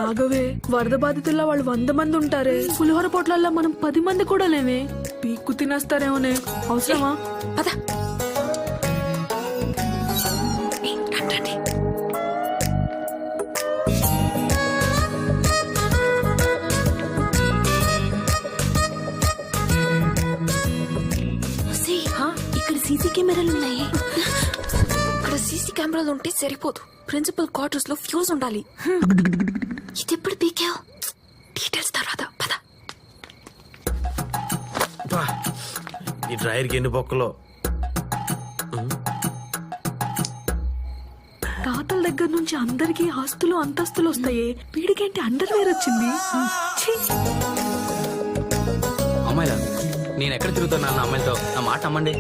ఆగవే, వరద బాధితుల్లో వాళ్ళు 100 మంది ఉంటారే. పులిహోర పొట్లల్లో మనం 10 మంది కూడా లేవే. పీక్కు తినేస్తారేమోనే. అవసరమా? పద. ఇక్కడ సీసీ కెమెరాలు ఉన్నాయి. ఇక్కడ సీసీ కెమెరాలు ఉంటే సరిపోదు, ప్రిన్సిపల్ క్వార్టర్స్ లో ఫ్యూజ్ ఉండాలి. ఇది ఎప్పుడు పీకావు? డీటెయిల్స్ తర్వాత పద. ఈ డ్రైవర్కి ఎన్ని బొక్కలో. తాతల దగ్గర నుంచి అందరికి ఆస్తులు అంతస్తులు వస్తాయి. వీడికేంటి అండర్వేర్ వచ్చింది? అమ్మాయిలా నేను ఎక్కడ తిరుగుతున్నా నా అమ్మాయిలతో? నా మాట అమ్మండి.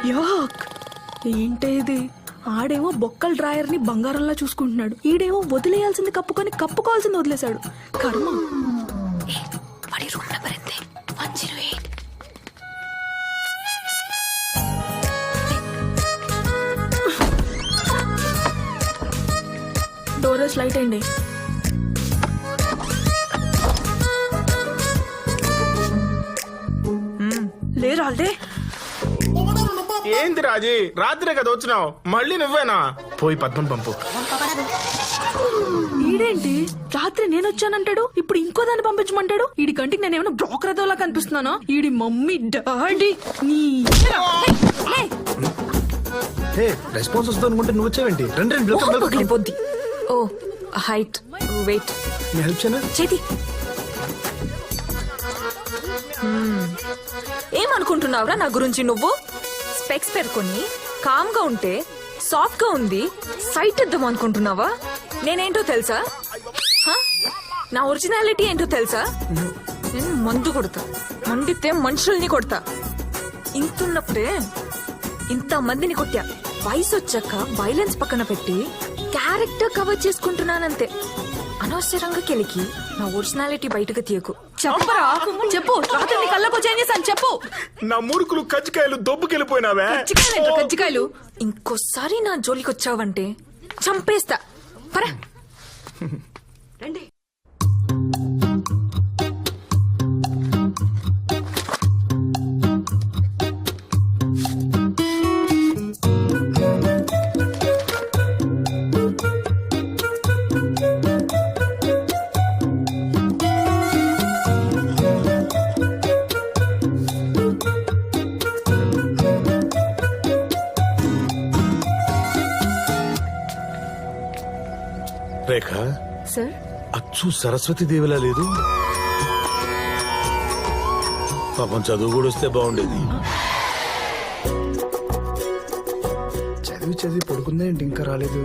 యాక్, ఏంటే ఇది? ఆడేమో బొక్కల డ్రాయర్ ని బంగారంలా చూసుకుంటున్నాడు, ఈడేమో వదిలేయాల్సింది కప్పుకొని కప్పుకోవాల్సింది వదిలేశాడు. కర్మ. వాడి రూమ్ నెంబర్ ఎంత? 108. డోరస్ లైట్ అండి. లేరాల్దే. ఏంది రాజీ, రాత్రే కదా వచ్చినావు, మళ్ళీ నువ్వేనా? పోయి పద్మం పంపు. ఈడేంటి రాత్రి నేను వచ్చానంటాడు, ఇప్పుడు ఇంకో దాన్ని పంపించమంటాడు. ఈడి కంటికి నేను ఏమైనా బ్రోకర్ లా కనిపిస్తున్నానా? ఈడి మమ్మీ డాడీ నీ రెస్పాన్స్ వస్తుంది అనుకుంటే నువ్వు వచ్చావేంటి? రెండు ఓ హైట్ వెయిట్ హెల్ప్ చేయనా? చేతి. ఏమనుకుంటున్నావురా నా గురించి నువ్వు? స్పెక్స్ పెట్టుకొని కామ్ గా ఉంటే సాఫ్ట్ గా ఉంది సైట్ ఇద్దాం అనుకుంటున్నావా? నేనేంటో తెలుసా? నా ఒరిజినాలిటీ ఏంటో తెలుసా? నేను మందు కొడతా, మండితే మనుషుల్ని కొడతా. ఇంతున్నప్పుడే ఇంత మందిని కొట్టా. వయసు వచ్చాక వైలెన్స్ పక్కన పెట్టి క్యారెక్టర్ కవర్ చేసుకుంటున్నానంతే. అనవసరంగా కెలికి నా ఒరిజినాలిటీ బయటకు తీయకు. చెప్పరా, చెప్పు. రాత్రి నీ కళ్ళకు వచ్చి ఏం చేశాను చెప్పు. నా మురుకులు కజ్జికాయలు దొబ్బుకెళ్ళిపోయినావే. కజ్జికాయలు ఇంకోసారి నా జోలికి వచ్చావంటే చంపేస్తా. పరా రండి. రేఖ, సార్ అచ్చు సరస్వతి దేవిలా లేదు. పాపం చదువు కూడా వస్తే బాగుండేది. చదివి చదివి పడుకుందే ఏంటి ఇంకా రాలేదు?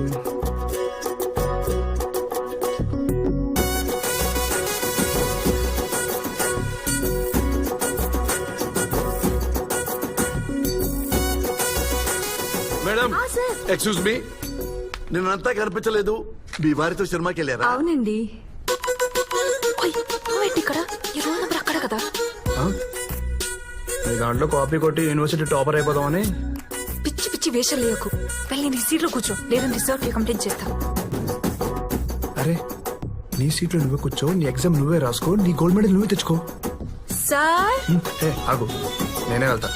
మేడం, ఎక్స్క్యూజ్ మీ, నిన్నంతా కనిపించలేదు. మీ వారితో సినిమాకి వెళ్ళారా? అవునండి. ఇక్కడ ఈ రూమ్ నెంబర్ అక్కడ కదా. దాంట్లో కాపీ కొట్టి యూనివర్సిటీ టాపర్ అయిపోదామని. పిచ్చి పిచ్చి వేషాలు లేకు. వెళ్ళి నీ సీట్ లో కూర్చో, లేదంటే సార్ కంప్లైంట్ చేస్తా. అరే, నీ సీట్ లో నువ్వే కూర్చో, నీ ఎగ్జామ్ నువ్వే రాసుకో, నీ గోల్డ్ మెడల్ నువ్వే తెచ్చుకో. సార్ ఆగు, నేనే వెళ్తా.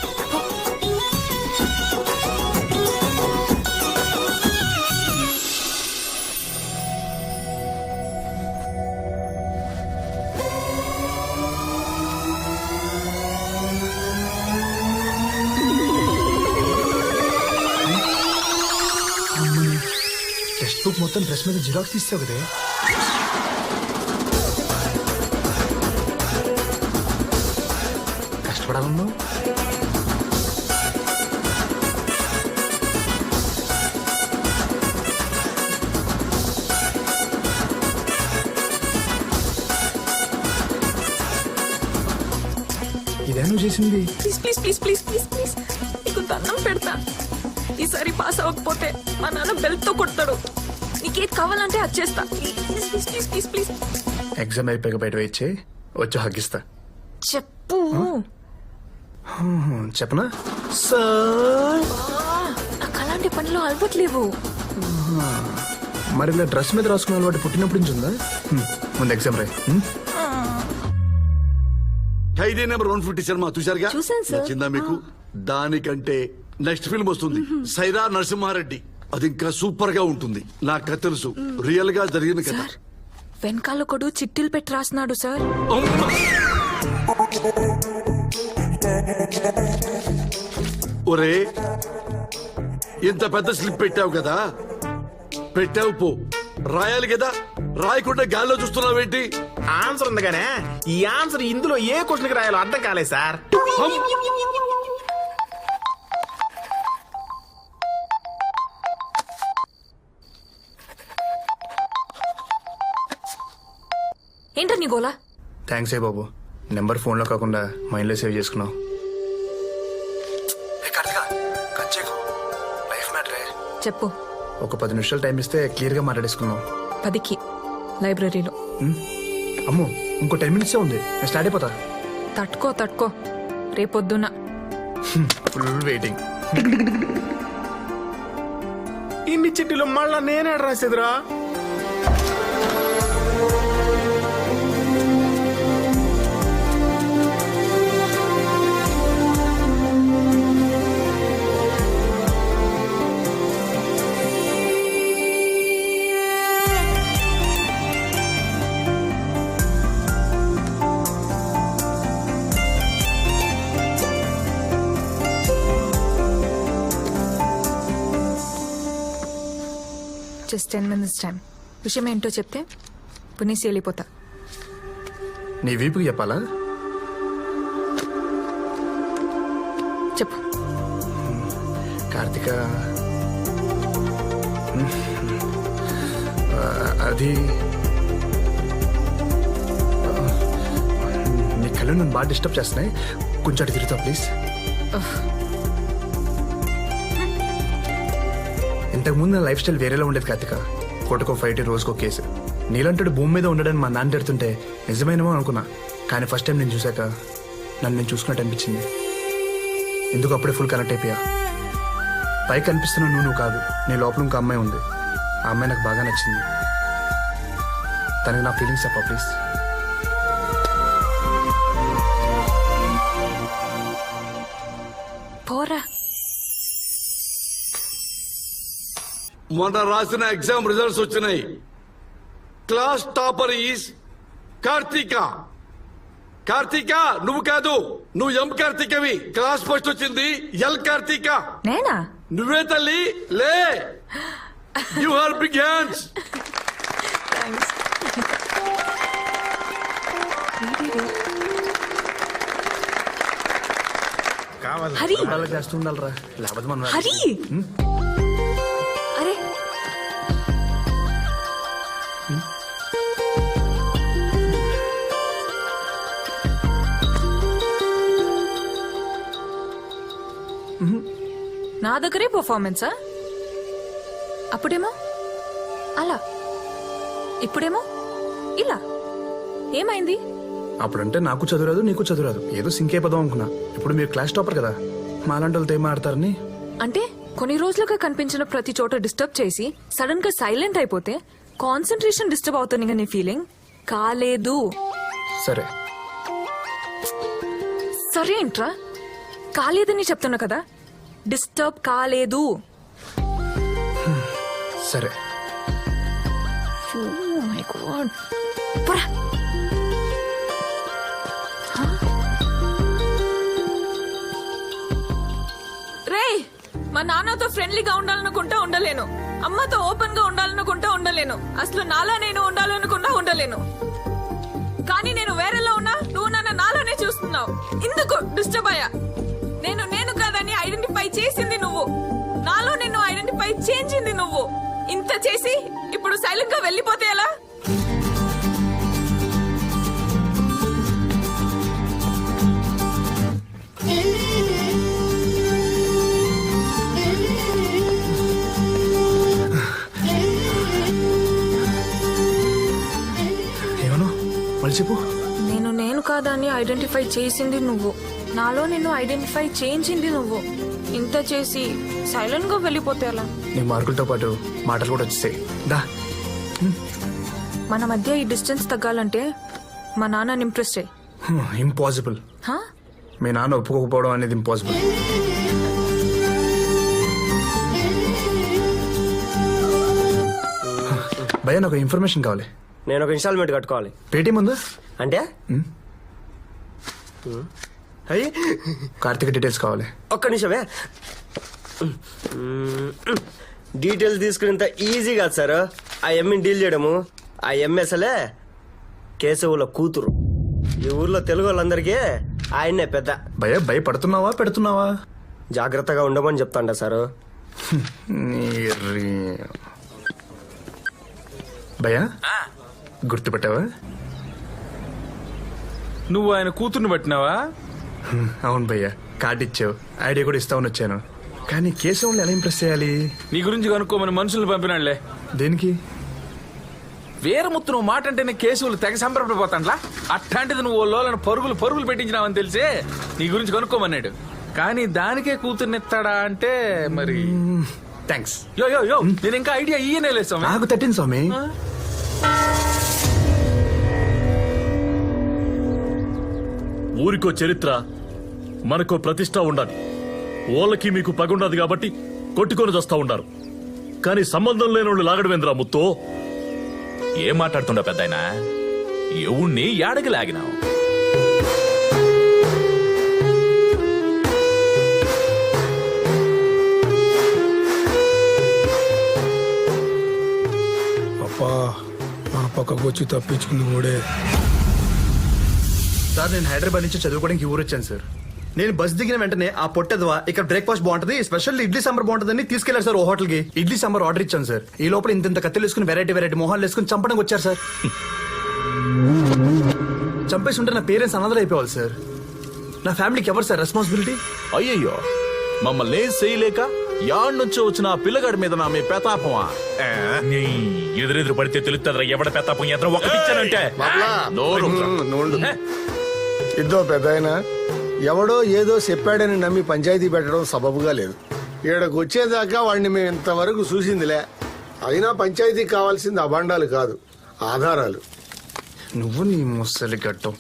టెక్స్ట్ బుక్ మొత్తం డ్రెస్ మీద జిరాక్స్ తీస్తావు కదే. కష్టపడాలన్నావు. ఇదే నువ్వు చేసింది. Please please please please please please నీకు దండం పెడతా. ఈసారి పాస్ అవ్వకపోతే మా నాన్న బెల్ట్ తో కొడతాడు. నీకేది కావాలంటే అది చేస్తా. Please please please please please. Exam అయిపోయాక బయట వచ్చి హగ్గిస్తా. చెప్పు. చెప్పనా నాకు అలాంటి పనిలో అలవట్లేవు. మరి ఇలా డ్రెస్ మీద రాసుకున్న అలవాటు పుట్టినప్పటి నుంచి ఉందా? ముందు ఎగ్జామ్ రాయి. ఖైదీ నెంబర్ 150 సినిమా చూశారుగా? చూశాను సార్. నచ్చిందా మీకు? దానికంటే నెక్స్ట్ ఫిల్మ్ వస్తుంది, సైరా నరసింహారెడ్డి. అది ఇంకా సూపర్ గా ఉంటుంది. నాకు తెలుసు, రియల్ గా జరిగిన కథ. సార్ వెనకాల ఒకడు చిట్టీలు పెట్టి రాస్తున్నాడు సార్. ఒరే, ఇంత పెద్ద స్లిప్ పెట్టావు కదా, పెట్టావు పో, రాయాలి కదా. రాయకుండా గాల్లో చూస్తున్నావేంటి? ఆన్సర్ ఉంది కానీ ఈ ఆన్సర్ ఇందులో ఏ క్వశ్చన్ కి రాయాలో అర్థం కాలేదు సార్. ఏంటో నీ గోలా? థ్యాంక్స్ ఏ బాబు, నెంబర్ ఫోన్లో కాకుండా మైండ్లో సేవ్ చేసుకున్నావు. చెప్పు. ఒక 10 నిమిషాలు టైం ఇస్తే క్లియర్గా మాట్లాడేసుకున్నాం. 10కి లైబ్రరీలో. అమ్మో, ఇంకో 10 మినిట్సే ఉంది, నేను స్టార్ట్ అయిపోతా. తట్టుకో రేపొద్దున. Full waiting. ఇన్ని చిట్టీలు మళ్ళా నేనే రాసేదిరా. Just 10 minutes time. విషయం ఏంటో చెప్తే పునీసి వెళ్ళిపోతా. నీ వీపుకి చెప్పాలా? చెప్పు. కార్తిక, అది నీ కళ్ళు నన్ను బాగా డిస్టర్బ్ చేస్తున్నాయి, కొంచెం అటు తిరుగుతావు ప్లీజ్. ఇంతకుముందు నా లైఫ్ స్టైల్ వేరేలా ఉండేది కార్తిక. పూటకో ఫైట్, రోజుకో కేసు. నీలంటాడు భూమి మీద ఉండడని మా నాన్న తిడుతుంటే నిజమైనమో అనుకున్నా. కానీ ఫస్ట్ టైం నేను చూశాక నన్ను నేను చూసుకున్నట్టు అనిపించింది. ఎందుకు అప్పుడే ఫుల్ కనెక్ట్ అయిపోయా. పైకి కనిపిస్తున్నా నువ్వు కాదు, నీ లోపల ఇంకో అమ్మాయి ఉంది. ఆ అమ్మాయి నాకు బాగా నచ్చింది. తనకి నా ఫీలింగ్స్ చెప్పా ప్లీజ్. పోరా. మొన్న రాసిన ఎగ్జామ్ రిజల్ట్స్ వచ్చినాయి. Class topper is Karthika. Karthika నువ్వు కాదు, నువ్వు ఎం కార్తీకవి. క్లాస్ ఫస్ట్ వచ్చింది ఎల్ కార్తీక. నేనా? నువ్వే తల్లి, లే. You are big hands. కావాలి హరి అలా చేస్తూ ఉండాలరా, లేకపోతే మనం హరి. అరే నా దగ్గరే పర్ఫార్మెన్సా? అప్పుడేమో అలా, ఇప్పుడేమో ఇలా. ఏమైంది? అప్పుడంటే నాకు చదువురాదు, నీకు చదువురాదు, ఏదో సింక్ అయిపోదాం అనుకున్నా. ఇప్పుడు మీరు క్లాస్ టాపర్ కదా, మాలాంటి వాళ్ళతో ఏం ఆడతారని. అంటే కొన్ని రోజులుగా కనిపించిన ప్రతి చోట డిస్టర్బ్ చేసి సడన్ గా సైలెంట్ అయిపోతే కాన్సన్ట్రేషన్ డిస్టర్బ్ అవుతుంది. నీ ఫీలింగ్ కాలేదు. సరే సరే ఏంట్రా, కాలేదని చెప్తున్నా కదా. డిస్టర్బ్ కాలేదు. సరే. Oh my God. పోరా. రేయ్, మా నాన్నతో ఫ్రెండ్లీగా ఉండాలనుకుంటా ఉండలేను, అమ్మతో ఓపెన్ గా ఉండాలనుకుంటా ఉండలేను, అసలు నాలా నేను ఉండాలనుకున్నా ఉండలేను. కానీ నేను వేరేలా ఉన్నా, నువ్వు నన్ను నాలోనే చూస్తున్నావు. ఇందుకు డిస్టర్బ్ అయ్యా. నేను కాదని ఐడెంటిఫై చేసింది నువ్వు, నాలో నిన్ను ఐడెంటిఫై చేయించింది నువ్వు. ఇంత చేసి ఇప్పుడు సైలెంట్ గా వెళ్ళిపోతే ఎలా? ఏమను మళ్ళీ చెప్పు. నేను కాదా అని ఐడెంటిఫై చేసింది నువ్వు, నాలో నిన్ను ఐడెంటిఫై చేయించింది నువ్వు. ఇంత చేసి సైలెంట్ గా వెళ్ళిపోతే అలా? నీ మార్కులతో పాటు మాటలు కూడా వచ్చేసాయి. దా. మన మధ్య ఈ డిస్టెన్స్ తగ్గాలంటే మా నాన్నని ఇంప్రెస్ చేయి. ఇంపాసిబుల్. హా? మీ నాన్న ఒప్పుకోకపోవడం అనేది ఇంపాసిబుల్. భయ్యా నాకు ఇన్ఫర్మేషన్ కావాలి. నేను ఒక ఇన్స్టాల్మెంట్ కట్టుకోవాలి. పేటీఎం ఉందా? అంటే అయ్యి కార్తీక డీటెయిల్స్ కావాలి. ఒక్క నిమిషమే. డీటెయిల్స్ తీసుకునేంత ఈజీ కాదు సార్ ఆ ఎమ్మిని డీల్ చేయడము. ఆ ఎంఎస్ఎలే కేశవుల కూతురు. ఈ ఊర్లో తెలుగు వాళ్ళందరికీ ఆయన్నే పెద్ద. భయ్యా భయపడుతున్నావా పెడుతున్నావా? జాగ్రత్తగా ఉండమని చెప్తాండ సారు. భయ్యా గుర్తుపెట్టావా? నువ్వు ఆయన కూతుర్ని పట్టినావా? అవును భయ్యా, కార్డు ఇచ్చావు, ఐడియా కూడా ఇస్తామని వచ్చాను. కానీ కేశవుని ఎలా ఇంప్రెస్ చేయాలి? నీ గురించి కనుక్కోమని మనుషుల్ని పంపినాళ్లే. దేనికి? వీరముత్తు నువ్వు మాట అంటేనే కేసులు తెగ సంబరపడిపోతాండ్లా. అట్లాంటిది నువ్వు లోలను పరుగులు పెట్టించినావని తెలిసే నీ గురించి కనుక్కోమన్నాడు. కానీ దానికే కూతుర్నిస్తాడా అంటే మరి థ్యాంక్స్. యో యో యో నేను ఇంకా ఐడియా ఇయ్యనే లేదు స్వామి. నాకు తట్టింది స్వామి. ఊరికో చరిత్ర, మనకో ప్రతిష్ట ఉండాలి. ఓళ్ళకి మీకు పగుండదు కాబట్టి కొట్టుకొని వస్తా ఉండారు. కానీ సంబంధం లేని వాళ్ళు లాగడమేంద్రా ముత్తు? ఏం మాట్లాడుతుండ పెద్దాయన? ఎవణ్ణి యాడకి లాగినావు? అప్పా మన పక్కకు వచ్చి తప్పించుకుంది మూడే. సార్ నేను హైదరాబాద్ నుంచి చదువుకోవడానికి ఊరు వచ్చాను సార్. నేను బస్ దిగిన వెంటనే ఆ పొట్టెదవా ఇక్కడ బ్రేక్ఫాస్ట్ బాగుంటది, స్పెషల్ ఇడ్లీ సాంబార్ బాగుంటుందని తీసుకెళ్లారు సార్ ఓ హోటల్ కి. ఇడ్లీ సాంబార్ ఆర్డర్ ఇచ్చాను సార్. ఈ లోపల ఇంత కత్తిలు వేసుకుని వెరైటీ మొహాలు వేసుకుని చంపడానికి వచ్చారు సార్. చంపేసి ఉంటే నా పేరెంట్స్ అనాథలు అయిపోవాలి సార్. నా ఫ్యామిలీకి ఎవరు సార్ రెస్పాన్సిబిలిటీ? అయ్యయ్యో, మమ్మల్ని ఏం చేయలేక యాడ్ నుంచి వచ్చిన ఆ పిల్లగాడి మీద నా మీ పెతాపమా? ఎదురెదురు పడితే తెలుస్తుందిరా ఎవడ పెత్తాపం ఎదురు ఒకటిచ్చానంటే. ఇద్దో పెద్ద ఆయన ఎవడో ఏదో చెప్పాడని నమ్మి పంచాయతీ పెట్టడం సబబుగా లేదు. ఈడకు వచ్చేదాకా వాడిని మేము ఇంతవరకు చూసిందిలే. అయినా పంచాయతీకి కావాల్సింది అభాండాలు కాదు, ఆధారాలు. నువ్వు నీ ముసలి గట్టం.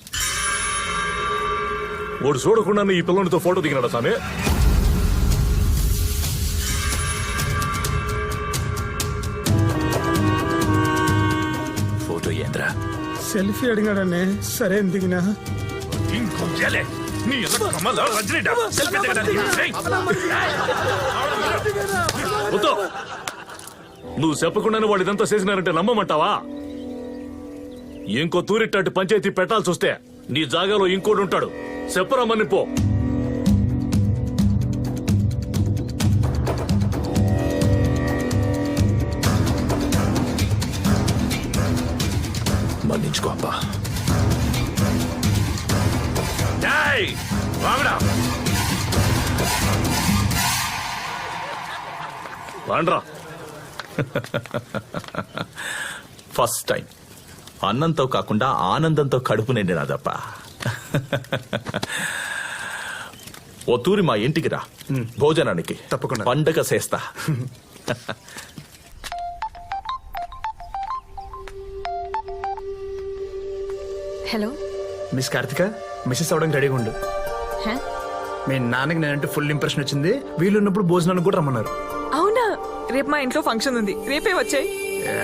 వాడు చూడకుండా ఈ పిల్లనితో ఫోటో దిగినాడు సామె. ఫోటో ఏంద్రా? సెల్ఫీ అడిగాడనే సరే దిగినా. నువ్వు చెప్పకుండానే వాడు ఇదంతా చేసినారంటే నమ్మమంటావా? ఇంకో తూరిట్టాటి పంచాయతీ పెట్టాల్సి వస్తే నీ జాగాలో ఇంకోటి ఉంటాడు. చెప్పరామని పో. మన్నించుకో అబ్బా. రాండ్రా. ఫస్ట్ టైం అన్నంతో కాకుండా ఆనందంతో కడుపు నిండినాదప్ప. ఓ తూరి మా ఇంటికి రా, భోజనానికి. తప్పకుండా. పండగ చేస్తా. హలో మిస్ కార్తిక, మిస్సెస్ అవడానికి రెడీగా ఉండు. హే? మీ నాన్నకి నేనంటే ఫుల్ ఇంప్రెషన్ వచ్చింది. వీళ్ళు ఉన్నప్పుడు భోజనానికి కూడా రమ్మన్నారు. అవునా? రేపు మా ఇంట్లో ఫంక్షన్ ఉంది, రేపే వచ్చాయి. యా.